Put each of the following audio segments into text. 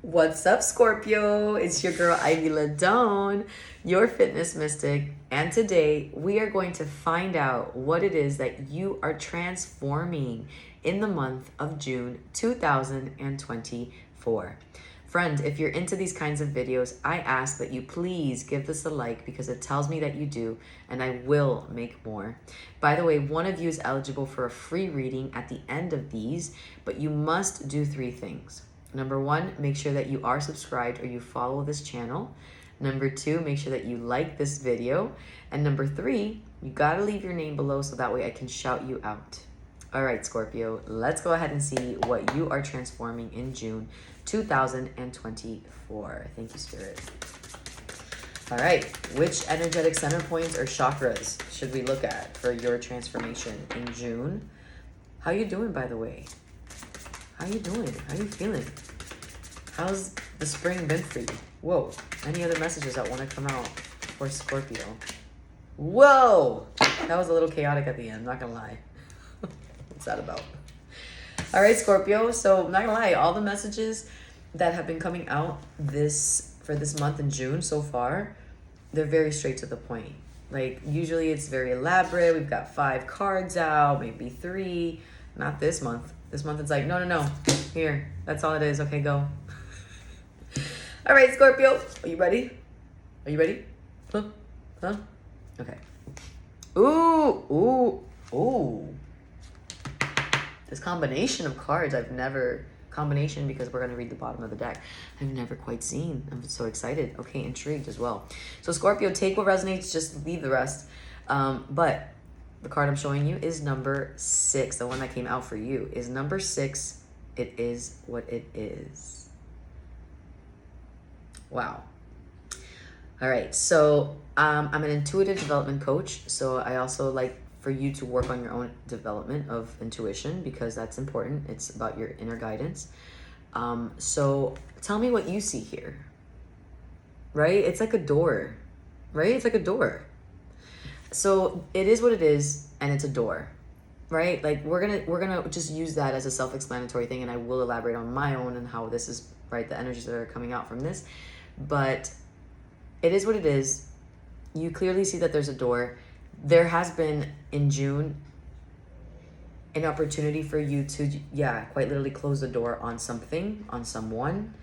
What's up, Scorpio? It's your girl, Ivy Ladone, your fitness mystic. And today we are going to find out what it is that you are transforming in the month of June 2024. Friend, if you're into these kinds of videos, I ask that you please give this a like because it tells me that you do, and I will make more. By the way, one of you is eligible for a free reading at the end of these, but you must do 3 things. Number 1, make sure that you are subscribed or you follow this channel. Number 2, make sure that you like this video. And number 3, you gotta leave your name below so that way I can shout you out. All right, Scorpio, let's go ahead and see what you are transforming in June 2024. Thank you, Spirit. All right, which energetic center points or chakras should we look at for your transformation in June? How you doing, by the way? How you doing? How you feeling? How's the spring been for you? Whoa. Any other messages that want to come out for Scorpio? Whoa! That was a little chaotic at the end, not gonna lie. What's that about? All right, Scorpio. So, I'm not gonna lie, all the messages that have been coming out for this month in June so far, they're very straight to the point. Like, usually it's very elaborate. We've got 5 cards out, maybe 3. Not this month. This month it's like, no. Here, that's all it is. Okay, go. All right, Scorpio. Are you ready? Are you ready? Huh? Okay. Ooh. This combination of cards combination because we're going to read the bottom of the deck. I've never quite seen. I'm so excited. Okay, intrigued as well. So Scorpio, take what resonates, just leave the rest. But the card I'm showing you is number 6. The one that came out for you is number 6. It is what it is. Wow. All right. So I'm an intuitive development coach. So I also like for you to work on your own development of intuition because that's important. It's about your inner guidance. So tell me what you see here. Right? It's like a door. Right? It's like a door. So it is what it is, and it's a door, right? Like we're gonna just use that as a self-explanatory thing, and I will elaborate on my own and how this is, right, the energies that are coming out from this. But it is what it is. You clearly see that there's a door. There has been in June an opportunity for you to, quite literally close the door on something, on someone,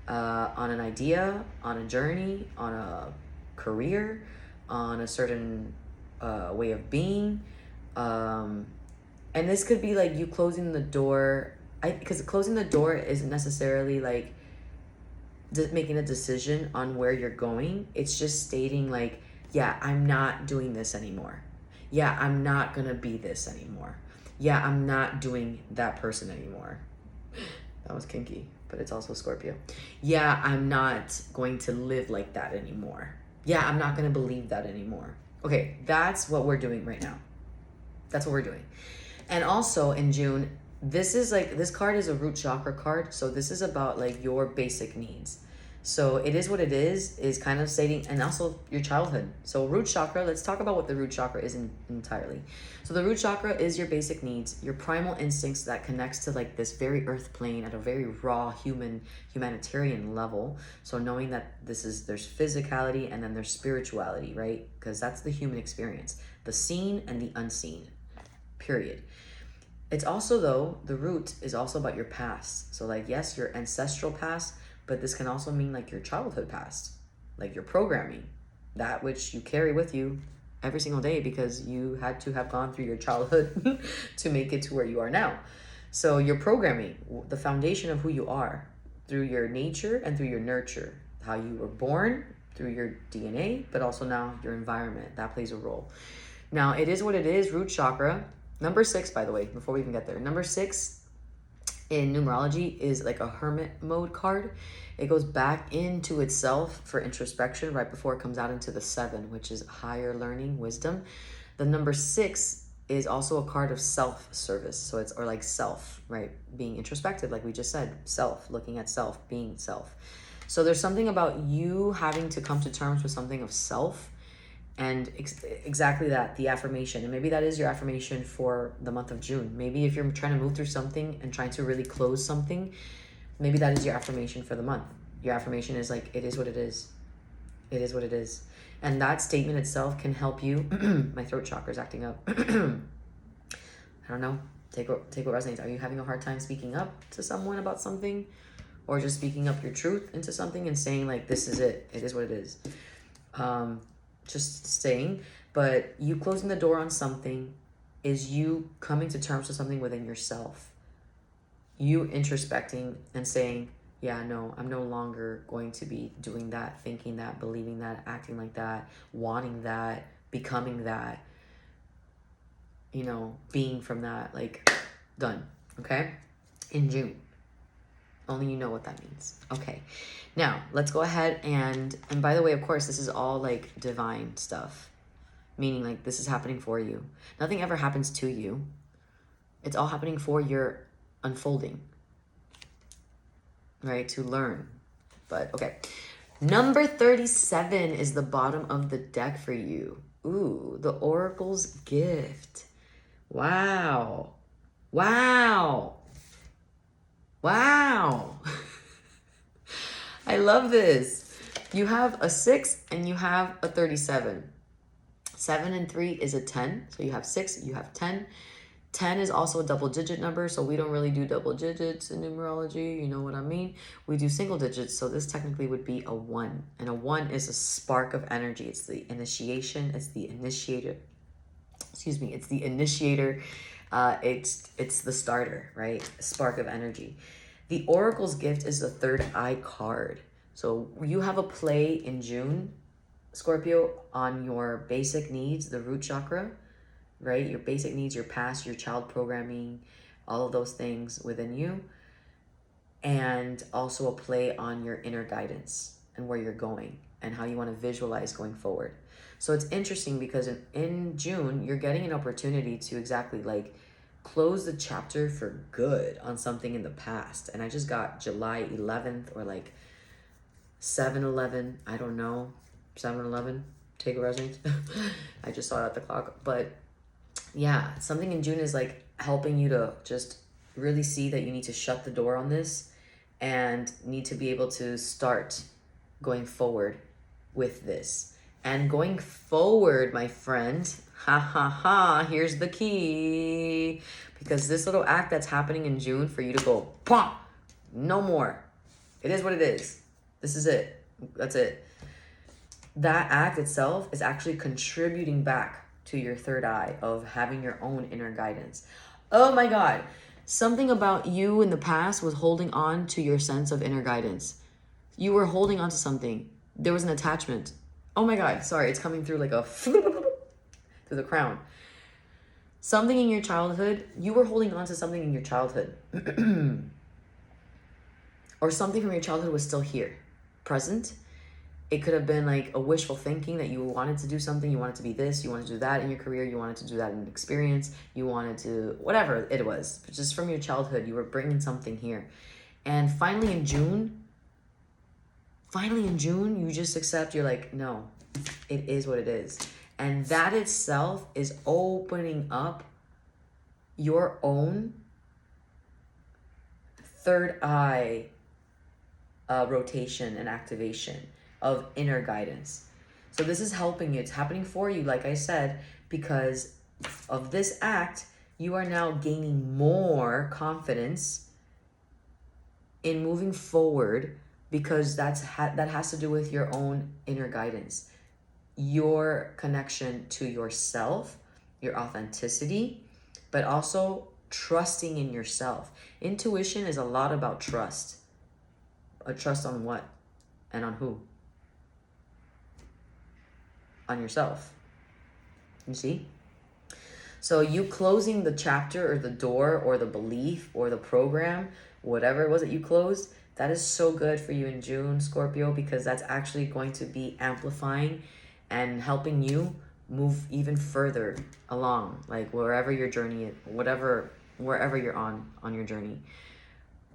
on an idea, on a journey, on a career, on a certain way of being, and this could be like you closing the door. Because closing the door isn't necessarily like making a decision on where you're going. It's just stating like, yeah, I'm not doing this anymore. Yeah, I'm not gonna be this anymore. Yeah, I'm not doing that person anymore. That was kinky, but it's also Scorpio. Yeah, I'm not going to live like that anymore. Yeah, I'm not going to believe that anymore. Okay, that's what we're doing right now. That's what we're doing. And also in June, this card is a root chakra card. So this is about like your basic needs. So it is what it is kind of stating, and also your childhood. So root chakra, let's talk about what the root chakra is entirely. So the root chakra is your basic needs, your primal instincts that connects to like this very earth plane at a very raw humanitarian level. So knowing that there's physicality and then there's spirituality, right? Because that's the human experience, the seen and the unseen, period. It's also, though, the root is also about your past. So like, yes, your ancestral past, but this can also mean like your childhood past, like your programming, that which you carry with you every single day because you had to have gone through your childhood to make it to where you are now. So your programming, the foundation of who you are through your nature and through your nurture, how you were born through your DNA, but also now your environment, that plays a role. Now it is what it is, root chakra. Number 6, by the way, before we even get there, number 6 in numerology is like a hermit mode card. It goes back into itself for introspection right before it comes out into the 7, which is higher learning, wisdom. The number 6 is also a card of self-service. So it's, or like self, right? Being introspective, like we just said, self, looking at self, being self. So there's something about you having to come to terms with something of self. And exactly that, the affirmation. And maybe that is your affirmation for the month of June. Maybe if you're trying to move through something and trying to really close something, Maybe that is your affirmation for the month. Your affirmation is like, it is what it is. It is what it is. And that statement itself can help you. My throat chakra is acting up. I don't know. Take what resonates. Are you having a hard time speaking up to someone about something? Or just speaking up your truth into something and saying like, this is it. It is what it is. Just saying. But you closing the door on something is you coming to terms with something within yourself. You introspecting and saying, yeah, no, I'm no longer going to be doing that, thinking that, believing that, acting like that, wanting that, becoming that, you know, being from that, like, done, okay? In June. Only you know what that means. Okay. Now, let's go ahead and by the way, of course, this is all like divine stuff, meaning like this is happening for you. Nothing ever happens to you. It's all happening for your unfolding, right? To learn. But okay. Number 37 is the bottom of the deck for you. Ooh, the Oracle's gift. Wow. Wow. Wow. I love this. You have a 6 and you have a 37. 7 and 3 is a 10. So you have 6, you have 10. 10 is also a double digit number, so we don't really do double digits in numerology, you know what I mean? We do single digits, so this technically would be a 1. And a 1 is a spark of energy. It's the initiation, it's the initiator. Excuse me, it's the initiator. It's the starter, right? Spark of energy. The Oracle's gift is the third eye card. So you have a play in June, Scorpio, on your basic needs, the root chakra, right? Your basic needs, your past, your child programming, all of those things within you. And also a play on your inner guidance and where you're going and how you want to visualize going forward. So it's interesting because in June, you're getting an opportunity to exactly like close the chapter for good on something in the past. And I just got July 11th or like 7-11, I don't know, 7-11, take a resonance. I just saw it at the clock, but yeah, something in June is like helping you to just really see that you need to shut the door on this and need to be able to start going forward with this. And going forward, my friend, here's the key. Because this little act that's happening in June for you to go, pop, no more. It is what it is. This is it. That's it. That act itself is actually contributing back to your third eye of having your own inner guidance. Oh my God. Something about you in the past was holding on to your sense of inner guidance. You were holding on to something. There was an attachment. Oh my God. Sorry. It's coming through like a through the crown. Something in your childhood, you were holding on to something in your childhood. Or something from your childhood was still here, present. It could have been like a wishful thinking that you wanted to do something, you wanted to be this, you wanted to do that in your career, you wanted to do that in experience, you wanted to, whatever it was, just from your childhood, you were bringing something here. And finally in June, you just accept, you're like, no, it is what it is. And that itself is opening up your own third eye rotation and activation of inner guidance. So this is helping you. It's happening for you, like I said, because of this act, you are now gaining more confidence in moving forward because that has to do with your own inner guidance, your connection to yourself, your authenticity, but also trusting in yourself. Intuition is a lot about trust. A trust on what and on who? On yourself. You see? So you closing the chapter or the door or the belief or the program, whatever it was that you closed, that is so good for you in June, Scorpio, because that's actually going to be amplifying and helping you move even further along, like wherever your journey is, wherever you're on your journey.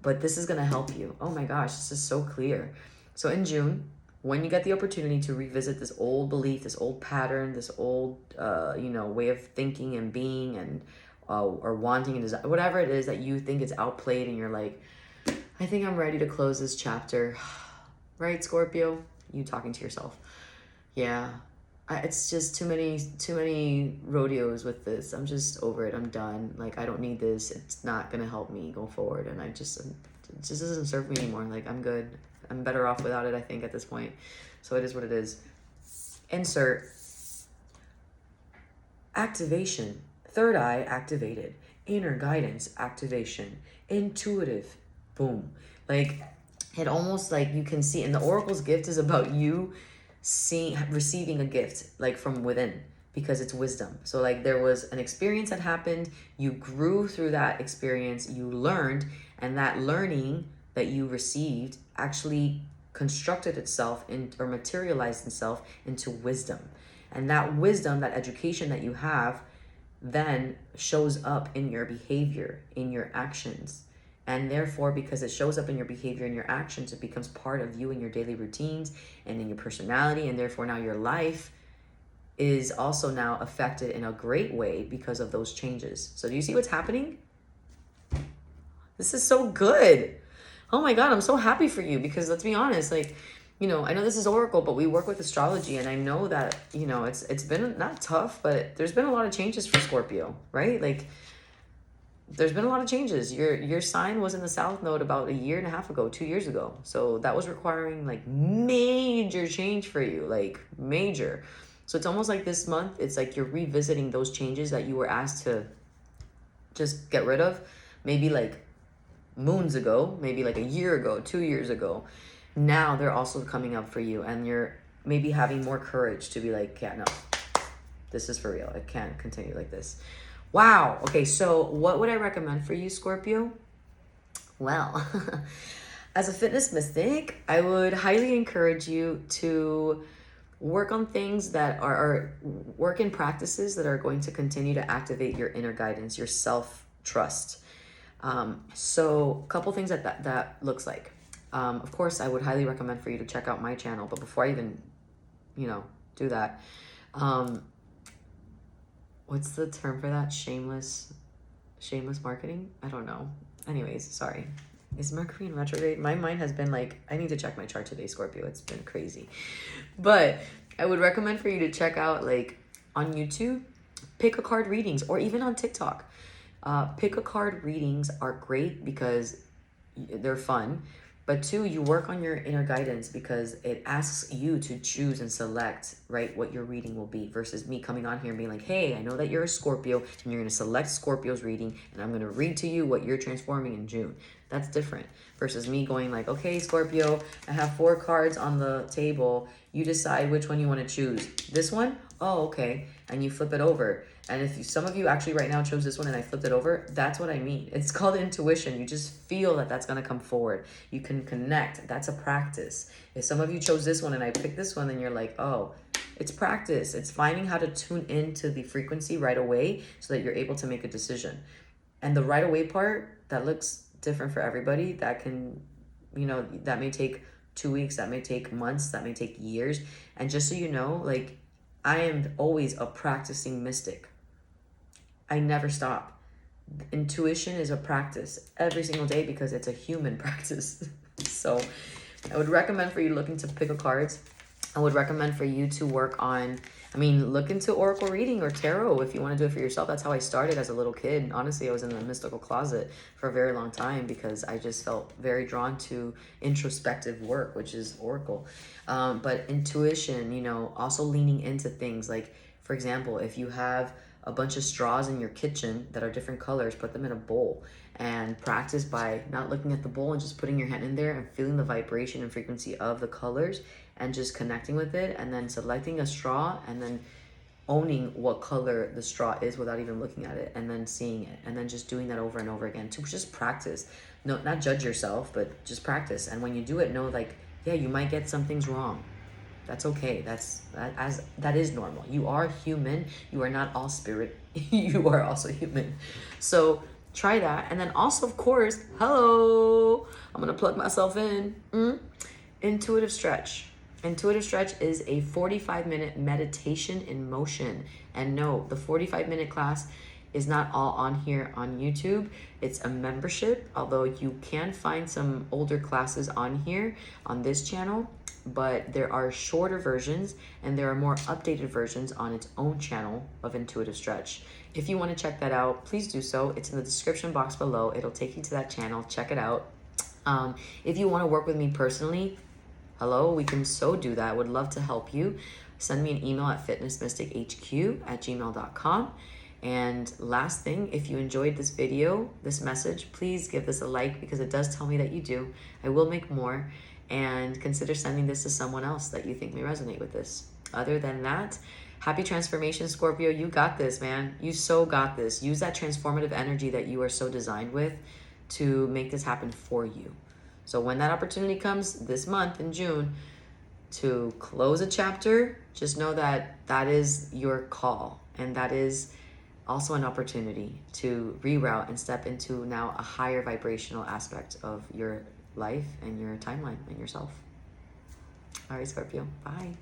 But this is going to help you. Oh my gosh, this is so clear. So in June, when you get the opportunity to revisit this old belief, this old pattern, this old, way of thinking and being and or wanting and desire, whatever it is that you think is outplayed and you're like, I think I'm ready to close this chapter. Right, Scorpio? You talking to yourself. Yeah. It's just too many rodeos with this. I'm just over it. I'm done. Like, I don't need this. It's not going to help me go forward. And it just doesn't serve me anymore. Like, I'm good. I'm better off without it, I think, at this point. So it is what it is. Insert activation. Third eye activated. Inner guidance activation. Intuitive. Boom. Like, it almost like you can see, and the Oracle's gift is about you receiving a gift like from within, because it's wisdom. So like there was an experience that happened, you grew through that experience, you learned, and that learning that you received actually constructed itself or materialized itself into wisdom. And that wisdom, that education that you have, then shows up in your behavior, in your actions. And therefore, because it shows up in your behavior and your actions, it becomes part of you in your daily routines and in your personality. And therefore, now your life is also now affected in a great way because of those changes. So do you see what's happening? This is so good. Oh my God, I'm so happy for you, because let's be honest, like, I know this is Oracle, but we work with astrology, and I know that, it's been not tough, but there's been a lot of changes for Scorpio, right? Like, there's been a lot of changes. Your sign was in the South Node about 1.5 years ago, 2 years ago. So that was requiring like major change for you, like major. So it's almost like this month, it's like you're revisiting those changes that you were asked to just get rid of. Maybe like moons ago, maybe like 1 year ago, 2 years ago. Now they're also coming up for you, and you're maybe having more courage to be like, yeah, no, this is for real. I can't continue like this. Wow. Okay, so what would I recommend for you, Scorpio? Well, as a fitness mystic, I would highly encourage you to work on things that are work in practices that are going to continue to activate your inner guidance, your self-trust. So a couple things that looks like. Of course, I would highly recommend for you to check out my channel, but before I even, do that, what's the term for that? Shameless marketing? I don't know. Anyways, sorry. Is Mercury in retrograde? My mind has been like, I need to check my chart today, Scorpio. It's been crazy. But I would recommend for you to check out, like, on YouTube, pick a card readings, or even on TikTok. Pick a card readings are great because they're fun. But 2, you work on your inner guidance because it asks you to choose and select, right, what your reading will be, versus me coming on here and being like, hey, I know that you're a Scorpio, and you're going to select Scorpio's reading, and I'm going to read to you what you're transforming in June. That's different versus me going like, okay, Scorpio, I have 4 cards on the table. You decide which one you want to choose. This one? Oh, okay. And you flip it over. And if some of you actually right now chose this one and I flipped it over, that's what I mean. It's called intuition. You just feel that that's going to come forward. You can connect. That's a practice. If some of you chose this one and I picked this one, then you're like, oh, it's practice. It's finding how to tune into the frequency right away so that you're able to make a decision. And the right away part, that looks different for everybody. That can, that may take 2 weeks. That may take months. That may take years. And just so you know, like, I am always a practicing mystic. I never stop. Intuition is a practice every single day because it's a human practice. So I would recommend for you to look into pick a cards. I would recommend for you to work on, look into oracle reading or tarot if you want to do it for yourself. That's how I started as a little kid. Honestly, I was in the mystical closet for a very long time because I just felt very drawn to introspective work, which is oracle. But intuition, also leaning into things like, for example, if you have a bunch of straws in your kitchen that are different colors, put them in a bowl and practice by not looking at the bowl and just putting your hand in there and feeling the vibration and frequency of the colors and just connecting with it, and then selecting a straw and then owning what color the straw is without even looking at it, and then seeing it, and then just doing that over and over again to just practice. No, not judge yourself, but just practice. And when you do it, know like, yeah, you might get some things wrong. That's okay. That is normal. You are human. You are not all spirit. You are also human. So try that. And then also, of course, hello, I'm going to plug myself in. Intuitive stretch. Intuitive stretch is a 45-minute meditation in motion. And no, the 45-minute class is not all on here on YouTube. It's a membership, although you can find some older classes on here on this channel, but there are shorter versions and there are more updated versions on its own channel of Intuitive Stretch. If you want to check that out, please do so. It's in the description box below. It'll take you to that channel. Check it out. If you want to work with me personally, hello, we can so do that. I would love to help you. Send me an email at FitnessMysticHQ@gmail.com. And last thing, if you enjoyed this video, this message, please give this a like, because it does tell me that you do. I will make more, and consider sending this to someone else that you think may resonate with this. Other than that, happy transformation, Scorpio. You got this, man. You so got this. Use that transformative energy that you are so designed with to make this happen for you. So when that opportunity comes this month in June to close a chapter, just know that that is your call, and that is also an opportunity to reroute and step into now a higher vibrational aspect of your life and your timeline and yourself. All right, Scorpio, bye.